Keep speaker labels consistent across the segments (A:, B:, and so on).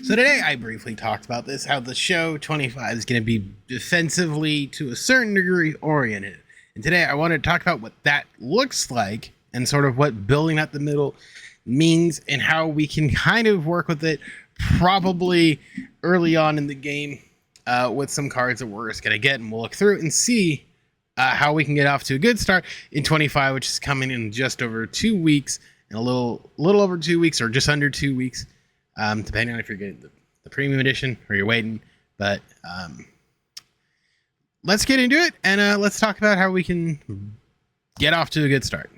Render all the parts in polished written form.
A: So today I briefly talked about this, how the show 25 is going to be defensively to a certain degree oriented. And today I want to talk about what that looks like and sort of what building at the middle means and how we can kind of work with it probably early on in the game with some cards that we're just going to get, and we'll look through it and see how we can get off to a good start in 25, which is coming in just over 2 weeks, and a little over 2 weeks or just under 2 weeks. Depending on if you're getting the premium edition or you're waiting. But let's get into it, and let's talk about how we can get off to a good start.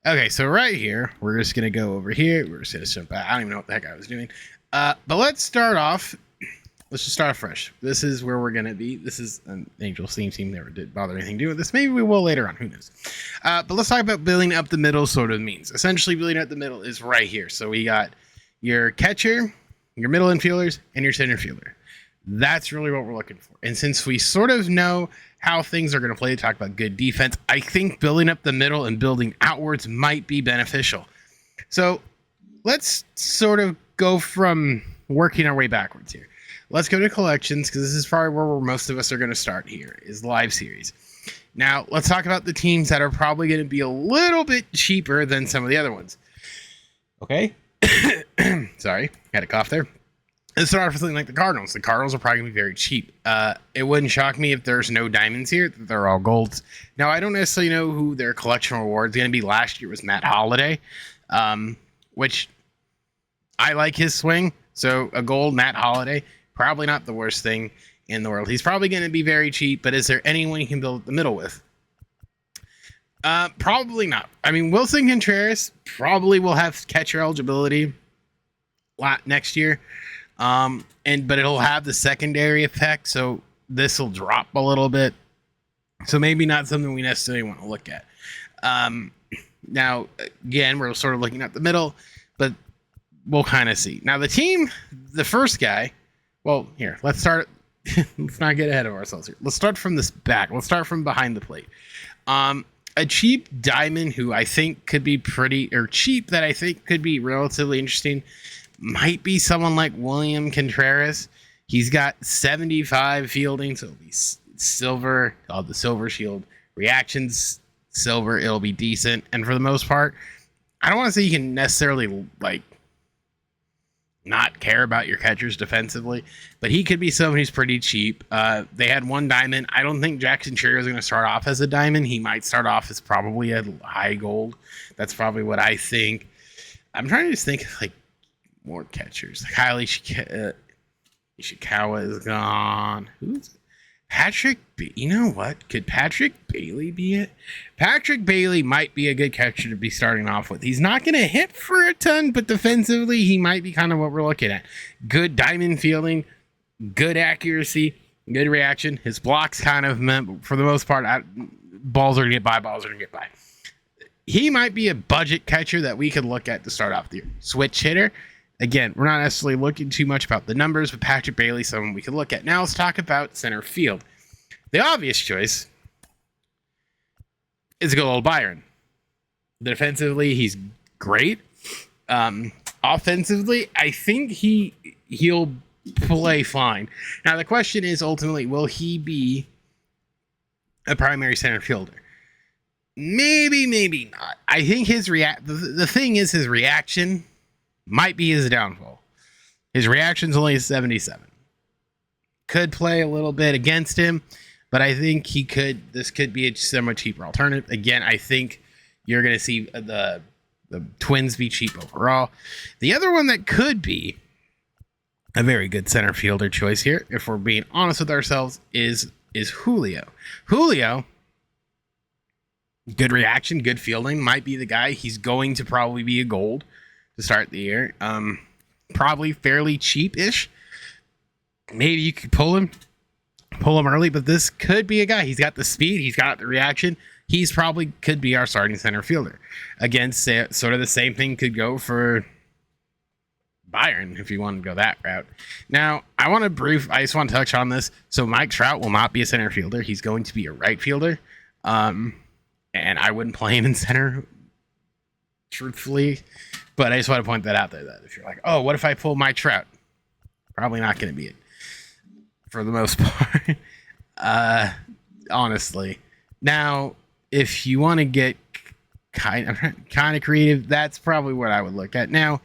A: Okay, so right here, we're just going to go over here. We're just going to jump back. I don't even know what the heck I was doing. But let's start off. Let's just start fresh. This is where we're going to be. This is an Angel Steam team. Never did bother anything to do with this. Maybe we will later on. Who knows? But let's talk about building up the middle sort of means. Essentially, building up the middle is right here. So we got your catcher, your middle infielders, and your center fielder. That's really what we're looking for. And since we sort of know how things are going to play, talk about good defense, I think building up the middle and building outwards might be beneficial. So let's sort of go from working our way backwards here. Let's go to collections, because this is probably where most of us are going to start here, is live series. Now, let's talk about the teams that are probably going to be a little bit cheaper than some of the other ones. Okay? Sorry, had a cough there. Let's start off with something like the Cardinals. The Cardinals are probably going to be very cheap. It wouldn't shock me if there's no diamonds here. They're all golds. Now, I don't necessarily know who their collection reward is going to be. Last year was Matt Holliday, which I like his swing. So a gold Matt Holliday, probably not the worst thing in the world. He's probably going to be very cheap, but is there anyone you can build the middle with? Probably not. I mean, Wilson Contreras probably will have catcher eligibility next year. But it'll have the secondary effect, so this will drop a little bit. So maybe not something we necessarily want to look at. Now, again, we're sort of looking at the middle, but we'll kind of see. Now, the first guy, well, here, let's start. Let's not get ahead of ourselves here. Let's start from this back. Let's start from behind the plate. A cheap diamond who I think could be cheap that I think could be relatively interesting might be someone like William Contreras. He's got 75 fielding, so it'll be silver, called the Silver Shield. Reactions, silver, it'll be decent. And for the most part, I don't want to say you can necessarily not care about your catchers defensively, but he could be someone who's pretty cheap. They had one diamond. I don't think Jackson Cherry is going to start off as a diamond. He might start off as probably a high gold. That's probably what I think. I'm trying to just think of more catchers. Kylie Ishikawa is gone. Who's Patrick? You know what? Could Patrick Bailey be it? Patrick Bailey might be a good catcher to be starting off with. He's not going to hit for a ton, but defensively, he might be kind of what we're looking at. Good diamond fielding, good accuracy, good reaction. His blocks kind of meant, for the most part, balls are going to get by. He might be a budget catcher that we could look at to start off the year. Switch hitter. Again, we're not necessarily looking too much about the numbers, but Patrick Bailey, someone we can look at. Now let's talk about center field. The obvious choice is good old Byron. Defensively, he's great. Offensively, I think he'll play fine. Now the question is ultimately, will he be a primary center fielder? Maybe not. I think the thing is his reaction might be his downfall. His reaction's only 77. Could play a little bit against him, but I think this could be a somewhat cheaper alternative. Again, I think you're going to see the Twins be cheap overall. The other one that could be a very good center fielder choice here, if we're being honest with ourselves, is Julio. Julio, good reaction, good fielding, might be the guy. He's going to probably be a gold to start the year. Probably fairly cheap-ish. Maybe you could pull him early, but this could be a guy. He's got the speed, he's got the reaction. He's probably could be our starting center fielder. Again, sort of the same thing could go for Byron if you want to go that route. Now, I just want to touch on this. So Mike Trout will not be a center fielder. He's going to be a right fielder. And I wouldn't play him in center truthfully. But I just want to point that out there, that if you're like, oh, what if I pull my Trout? Probably not going to be it for the most part. Honestly. Now, if you want to get kind of creative, that's probably what I would look at. Now,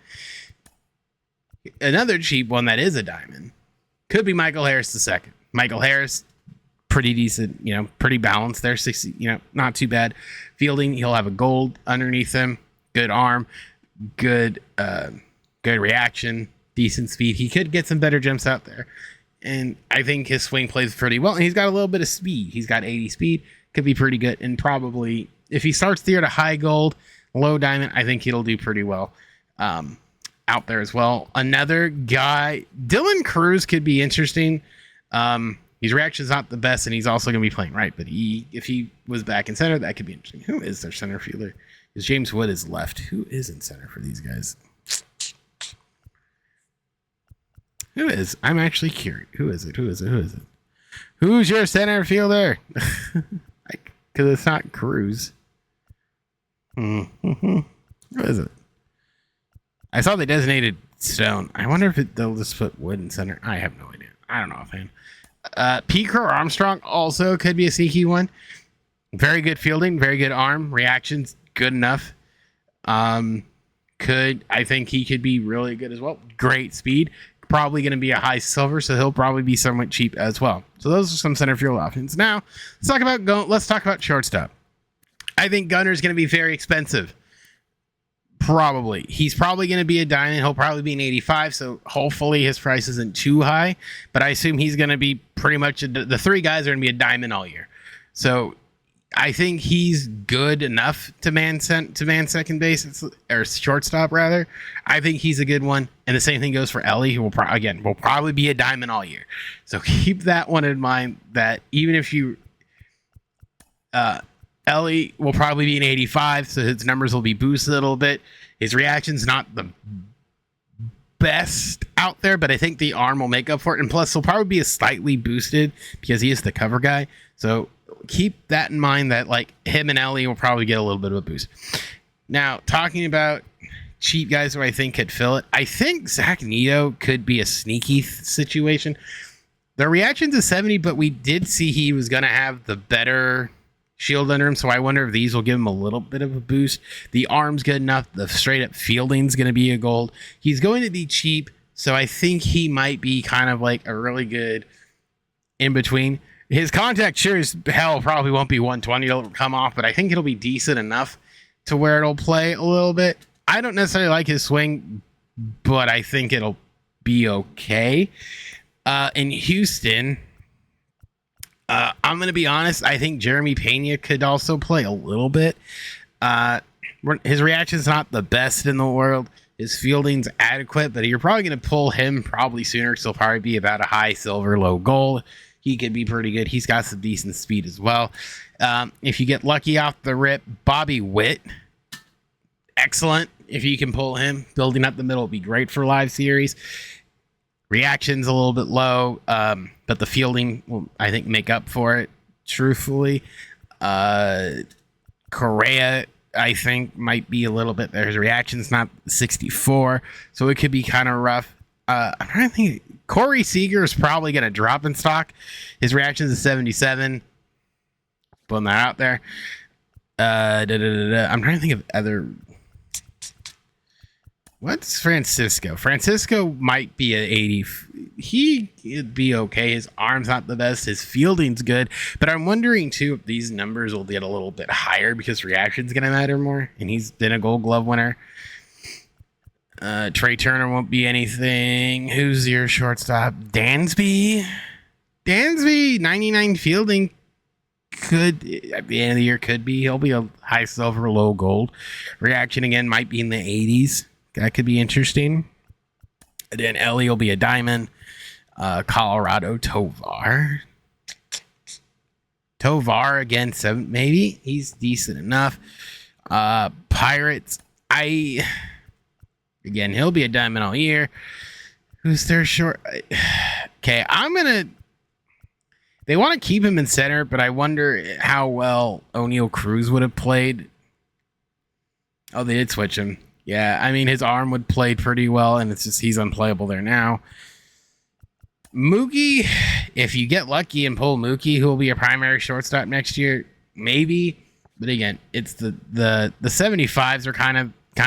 A: another cheap one that is a diamond could be Michael Harris II. Michael Harris, pretty decent, pretty balanced there. 60, not too bad. Fielding, he'll have a gold underneath him. Good arm, good reaction, decent speed. He could get some better jumps out there. And I think his swing plays pretty well. And he's got a little bit of speed. He's got 80 speed. Could be pretty good. And probably, if he starts the year at a high gold, low diamond, I think he'll do pretty well out there as well. Another guy, Dylan Cruz, could be interesting. His reaction's not the best, and he's also going to be playing right. But if he was back in center, that could be interesting. Who is their center fielder? Because James Wood is left. Who is in center for these guys? Who is? I'm actually curious. Who is it? Who's your center fielder? Because it's not Cruz. Who is it? I saw they designated Stone. I wonder if they'll just put Wood in center. I have no idea. I don't know offhand. Pete Crow Armstrong also could be a sneaky one. Very good fielding, very good arm. Reactions, good enough. I think he could be really good as well. Great speed. Probably going to be a high silver, so he'll probably be somewhat cheap as well. So those are some center field options. Now, let's talk about shortstop. I think Gunner's going to be very expensive. Probably. He's probably going to be a diamond. He'll probably be an 85, so hopefully his price isn't too high. But I assume he's going to be pretty much the three guys are going to be a diamond all year. So I think he's good enough to man second base or shortstop rather. I think he's a good one, and the same thing goes for Ellie, who will probably be a diamond all year. So keep that one in mind. That even if you Ellie will probably be an 85, so his numbers will be boosted a little bit. His reaction's not the best out there, but I think the arm will make up for it. And plus, he'll probably be a slightly boosted because he is the cover guy. So keep that in mind, that like him and Ellie will probably get a little bit of a boost. Now, talking about cheap guys who I think could fill it, I think Zach Neto could be a sneaky situation. The reaction's a 70, but we did see he was going to have the better shield under him, so I wonder if these will give him a little bit of a boost. The arm's good enough. The straight up fielding's going to be a gold. He's going to be cheap, so I think he might be kind of like a really good in between. His contact sure as hell probably won't be 120. It'll come off, but I think it'll be decent enough to where it'll play a little bit. I don't necessarily like his swing, but I think it'll be okay. In Houston, I'm going to be honest. I think Jeremy Pena could also play a little bit. His reaction's not the best in the world. His fielding's adequate, but you're probably going to pull him probably sooner, because he'll probably be about a high silver, low gold. He could be pretty good. He's got some decent speed as well. If you get lucky off the rip, Bobby Witt, excellent. If you can pull him, building up the middle will be great for live series. Reaction's a little bit low, but the fielding will, I think, make up for it, truthfully. Correa, I think, might be a little bit there. His reaction's not 64, so it could be kind of rough. I'm trying to think. Corey Seager is probably going to drop in stock. His reaction's a 77. Putting that out there. I'm trying to think of other... What's Francisco? Francisco might be an 80. He'd be okay. His arm's not the best. His fielding's good. But I'm wondering, too, if these numbers will get a little bit higher because reaction's going to matter more. And he's been a Gold Glove winner. Trey Turner won't be anything. Who's your shortstop? Dansby, 99 fielding. Could, at the end of the year, could be. He'll be a high silver, low gold. Reaction, again, might be in the 80s. That could be interesting. And then Ellie will be a diamond. Colorado, Tovar. Again, 7, maybe. He's decent enough. Pirates, again, he'll be a diamond all year. Who's their short? Okay, they want to keep him in center, but I wonder how well O'Neal Cruz would have played. Oh, they did switch him. Yeah, I mean, his arm would play pretty well, and it's just he's unplayable there now. Mookie, if you get lucky and pull Mookie, who will be a primary shortstop next year, maybe. But again, it's the 75s are kind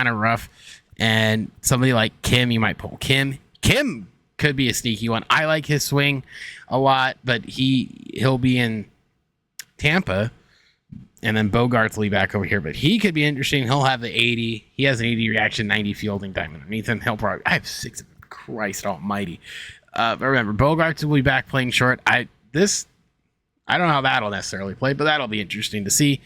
A: of rough, and somebody like Kim, you might pull Kim. Kim could be a sneaky one. I like his swing a lot, but he'll be in Tampa, and then Bogarts will be back over here. But he could be interesting. He'll have the 80. He has an 80 reaction, 90 fielding time underneath him. He'll probably. I have 6 of them. Christ Almighty. But remember, Bogarts will be back playing short. I don't know how that'll necessarily play, but that'll be interesting to see.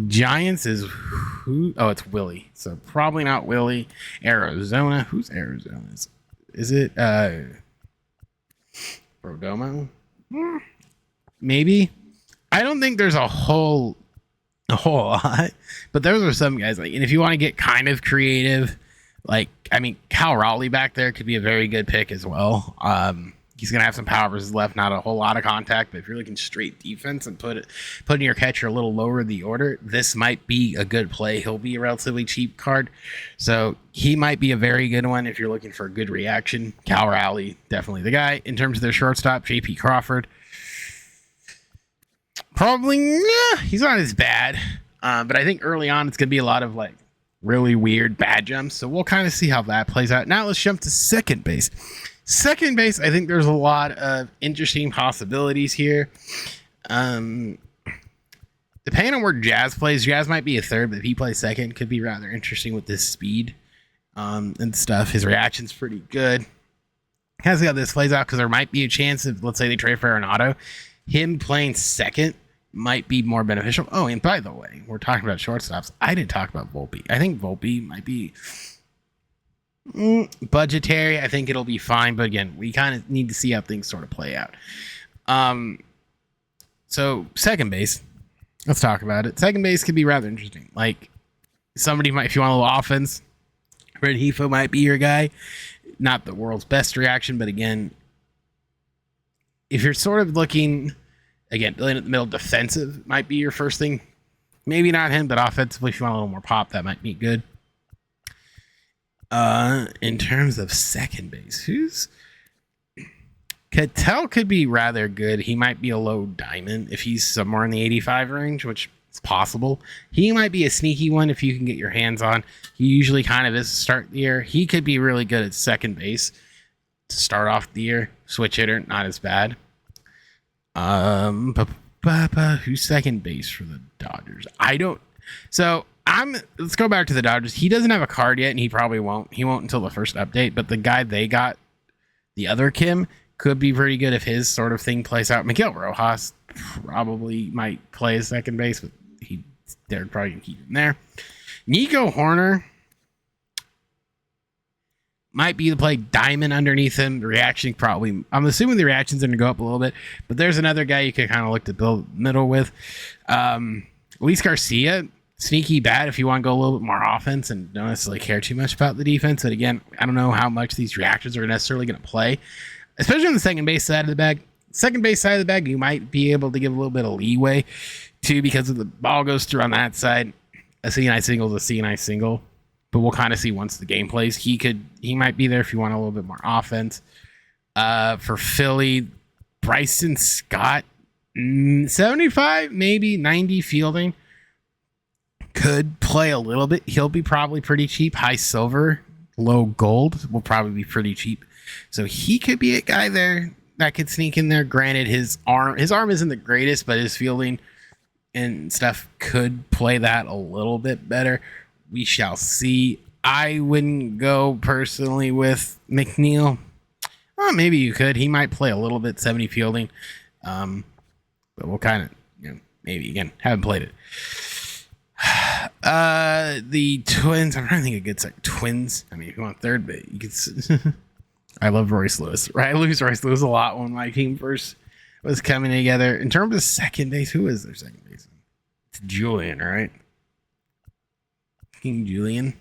A: Giants is who? Oh, it's Willie. So probably not Willie. Arizona. Who's Arizona? Is it Brodomo? Maybe. I don't think there's a whole lot, but those are some guys. Like, and if you want to get kind of creative, like, I mean, Cal Raleigh back there could be a very good pick as well. He's going to have some power versus left, not a whole lot of contact, but if you're looking straight defense and putting your catcher a little lower in the order, this might be a good play. He'll be a relatively cheap card, so he might be a very good one if you're looking for a good reaction. Cal Raleigh, definitely the guy. In terms of their shortstop, J.P. Crawford, probably, he's not as bad, but I think early on it's going to be a lot of like really weird bad jumps, so we'll kind of see how that plays out. Now let's jump to second base. Second base, I think there's a lot of interesting possibilities here. Depending on where Jazz plays, Jazz might be a third, but if he plays second, could be rather interesting with this speed and stuff. His reaction's pretty good. Kind of see how this plays out, because there might be a chance if, let's say, they trade for Arenado, him playing second might be more beneficial. Oh, and by the way, we're talking about shortstops. I didn't talk about Volpe. I think Volpe might be budgetary. I think it'll be fine, but again, we kind of need to see how things sort of play out. So second base, let's talk about it. Second base could be rather interesting. Like, somebody might, if you want a little offense, Rengifo might be your guy. Not the world's best reaction, but again, if you're sort of looking, again, in the middle, defensive might be your first thing. Maybe not him, but offensively, if you want a little more pop, that might be good. In terms of second base, Cattell could be rather good. He might be a low diamond if he's somewhere in the 85 range, which is possible. He might be a sneaky one if you can get your hands on. He usually kind of is to start the year. He could be really good at second base to start off the year. Switch hitter, not as bad. Who's second base for the Dodgers? Let's go back to the Dodgers. He doesn't have a card yet, and he probably won't. He won't until the first update, but the guy they got, the other Kim, could be pretty good if his sort of thing plays out. Miguel Rojas probably might play his second base, but they're probably going to keep him there. Nico Horner might be the play diamond underneath him. The reaction probably, I'm assuming the reaction's going to go up a little bit, but there's another guy you could kind of look to build middle with. Luis Garcia, sneaky bad if you want to go a little bit more offense and don't necessarily care too much about the defense. But again, I don't know how much these reactions are necessarily going to play, especially on the second base side of the bag. Second base side of the bag, you might be able to give a little bit of leeway too, because if the ball goes through on that side, a CNI single is a CNI single. But we'll kind of see once the game plays. He might be there if you want a little bit more offense. For Philly, Bryson Scott, 75, maybe 90 fielding. Could play a little bit. He'll be probably pretty cheap. High silver, low gold will probably be pretty cheap. So he could be a guy there that could sneak in there. Granted, his arm isn't the greatest, but his fielding and stuff could play that a little bit better. We shall see. I wouldn't go personally with McNeil. Well, maybe you could. He might play a little bit 70 fielding. But we'll kind of, maybe again, haven't played it. The Twins. I'm trying to think of good Twins. I mean, if you want third, but you could. I love Royce Lewis. Right, I lose Royce Lewis a lot when my team first was coming together. In terms of second base, who is their second baseman? It's Julian, right? King Julian.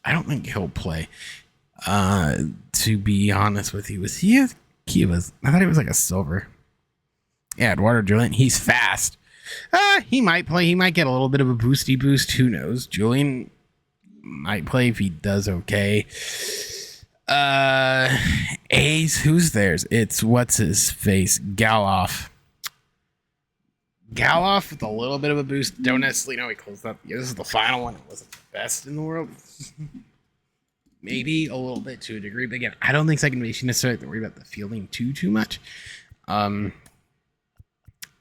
A: I don't think he'll play. To be honest with you, I thought he was like a silver. Yeah, Eduardo Julian. He's fast. He might play. He might get a little bit of a boosty boost. Who knows? Julian might play if he does okay. A's, who's theirs? It's what's his face? Galoff with a little bit of a boost. Don't necessarily know he closed up. Yeah, this is the final one. It wasn't the best in the world. Maybe a little bit to a degree, but again, I don't think second base you necessarily have to worry about the fielding too much.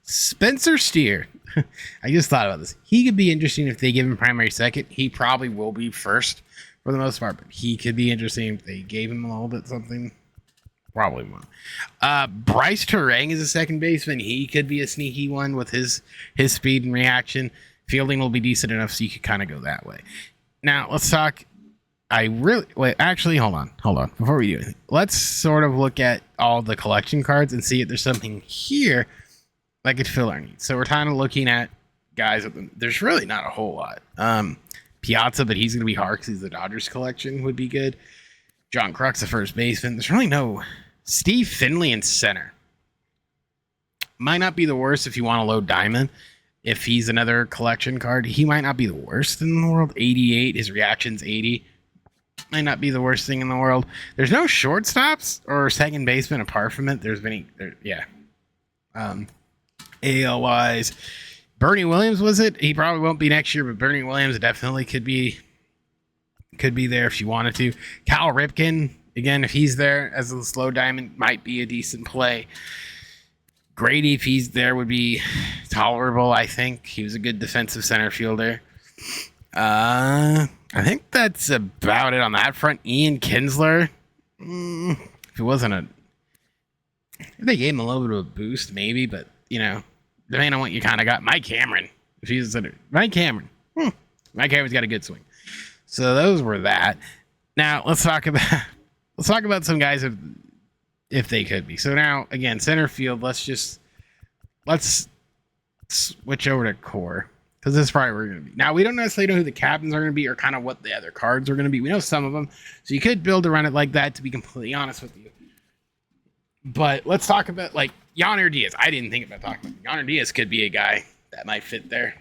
A: Spencer Steer. I just thought about this. He could be interesting if they give him primary second. He probably will be first for the most part, but he could be interesting if they gave him a little bit something. Probably won't. Bryce Terang is a second baseman. He could be a sneaky one with his speed and reaction. Fielding will be decent enough so you could kind of go that way. Now, let's talk. Actually, hold on. Before we do anything, let's sort of look at all the collection cards and see if there's something here that could fill our needs. So we're kind of looking at guys. There's really not a whole lot. Piazza, but he's going to be hard because he's the Dodgers collection, would be good. John Kruk's the first baseman. There's really no Steve Finley in center. Might not be the worst if you want to load Diamond. If he's another collection card, he might not be the worst in the world. 88, his reaction's 80. Might not be the worst thing in the world. There's no shortstops or second baseman apart from it. AL wise, Bernie Williams was it? He probably won't be next year, but Bernie Williams definitely could be there if you wanted to. Cal Ripken, again, if he's there as a slow diamond, might be a decent play. Grady, if he's there, would be tolerable, I think. He was a good defensive center fielder. I think that's about it on that front. Ian Kinsler, if it wasn't if they gave him a little bit of a boost, maybe, but, depending on what you kind of got. Mike Cameron, if he's Mike Cameron. Mike Cameron's got a good swing. So those were that. Now let's talk about some guys if they could be. So now again, center field. Let's switch over to core because this is probably where we're going to be. Now we don't necessarily know who the captains are going to be or kind of what the other cards are going to be. We know some of them, so you could build around it like that. To be completely honest with you, but let's talk about like Yonder Diaz. I didn't think about talking about Yonder Diaz. Could be a guy that might fit there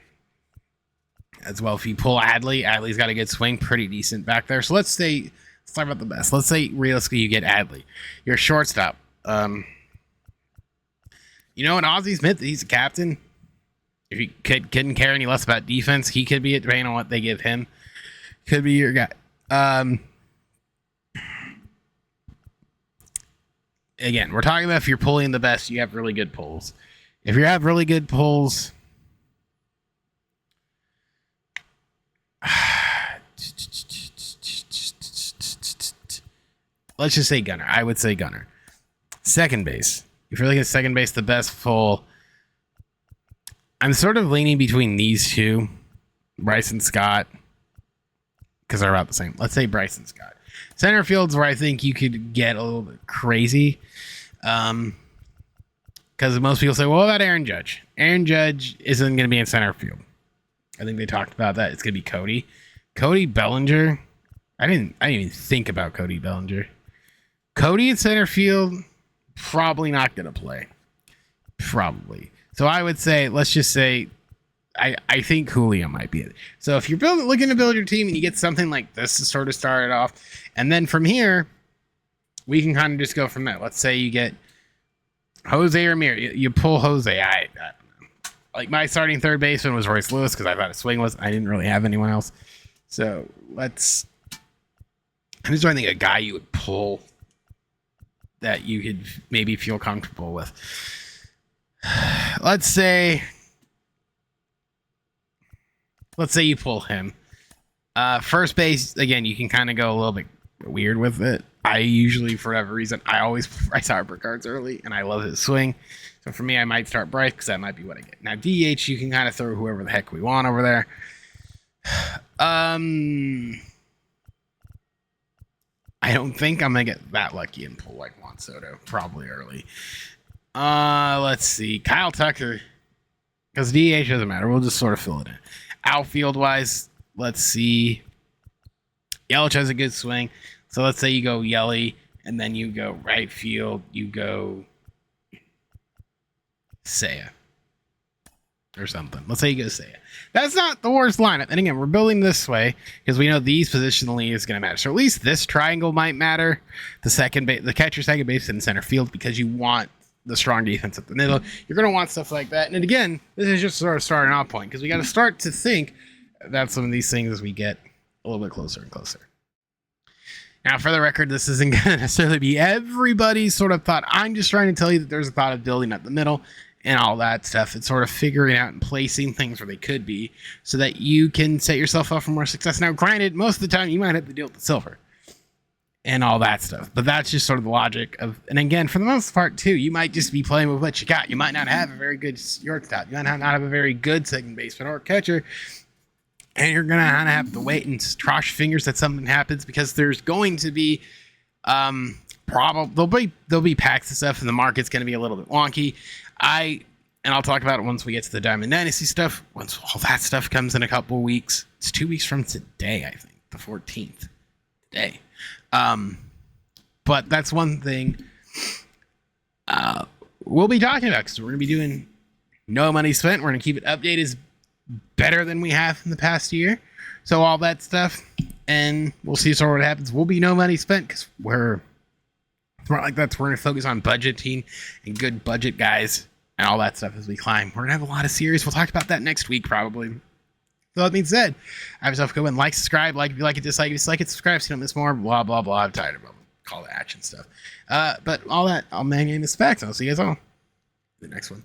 A: as well. If you pull Adley's got a good swing, pretty decent back there. So let's talk about the best. Let's say realistically you get Adley. Your shortstop. Ozzie Smith, he's a captain. If you couldn't care any less about defense, he could be it, depending on what they give him. Could be your guy. Again, we're talking about if you're pulling the best, you have really good pulls. If you have really good pulls, let's just say Gunner. I would say Gunner. Second base. If you're looking at second base, the best pull, I'm sort of leaning between these two, Bryce and Scott, because they're about the same. Let's say Bryce and Scott. Center field's where I think you could get a little bit crazy. Because most people say, well, what about Aaron Judge? Aaron Judge isn't going to be in center field. I think they talked about that. It's going to be Cody. Cody Bellinger. I didn't even think about Cody Bellinger. Cody in center field, probably not going to play. Probably. So I would say, let's just say, I think Julio might be it. So if you're looking to build your team and you get something like this to sort of start it off, and then from here, we can kind of just go from there. Let's say you get Jose Ramirez. You pull Jose. I don't know. Like my starting third baseman was Royce Lewis because I thought his swing was. I didn't really have anyone else. So I'm just trying to think of a guy you would pull that you could maybe feel comfortable with. Let's say you pull him. First base, again, you can kind of go a little bit weird with it. I usually, for whatever reason, I always Bryce Harper cards early, and I love his swing. So for me, I might start Bryce because that might be what I get. Now, DH, you can kind of throw whoever the heck we want over there. I don't think I'm going to get that lucky and pull like Juan Soto, probably early. Let's see. Kyle Tucker, because DH doesn't matter. We'll just sort of fill it in. Outfield-wise, let's see. Yelich has a good swing. So let's say you go Yelly, and then you go right field. You go Seiya. or something. Let's say he goes Seiya. That's not the worst lineup. And again, we're building this way because we know these positionally is going to matter. So at least this triangle might matter. The catcher, second base, and center field, because you want the strong defense at the middle. You're going to want stuff like that. And again, this is just sort of starting off point because we got to start to think about some of these things as we get a little bit closer and closer. Now, for the record, this isn't going to necessarily be everybody's sort of thought. I'm just trying to tell you that there's a thought of building up the middle and all that stuff. It's sort of figuring out and placing things where they could be so that you can set yourself up for more success. Now, granted, most of the time you might have to deal with the silver and all that stuff, but that's just sort of the logic of, and again, for the most part too, you might just be playing with what you got. You might not have a very good shortstop. You might not have a very good second baseman or catcher, and you're going to have to wait and cross fingers that something happens, because there's going to be, there'll be packs and stuff, and the market's going to be a little bit wonky. And I'll talk about it once we get to the Diamond Dynasty stuff. Once all that stuff comes in a couple of weeks. It's 2 weeks from today, I think. The 14th. Today. But that's one thing we'll be talking about, because we're going to be doing No Money Spent. We're going to keep it updated better than we have in the past year. So all that stuff. And we'll see sort of what happens. We'll be No Money Spent because we're not like that. We're going to focus on budgeting and good budget guys and all that stuff as we climb. We're going to have a lot of series. We'll talk about that next week, probably. So that being said, have yourself a good one. Like, subscribe. Like if you like it, dislike it, subscribe so you don't miss more. Blah, blah, blah. I'm tired of call to action stuff. But all that, my name is Specs. I'll see you guys all in the next one.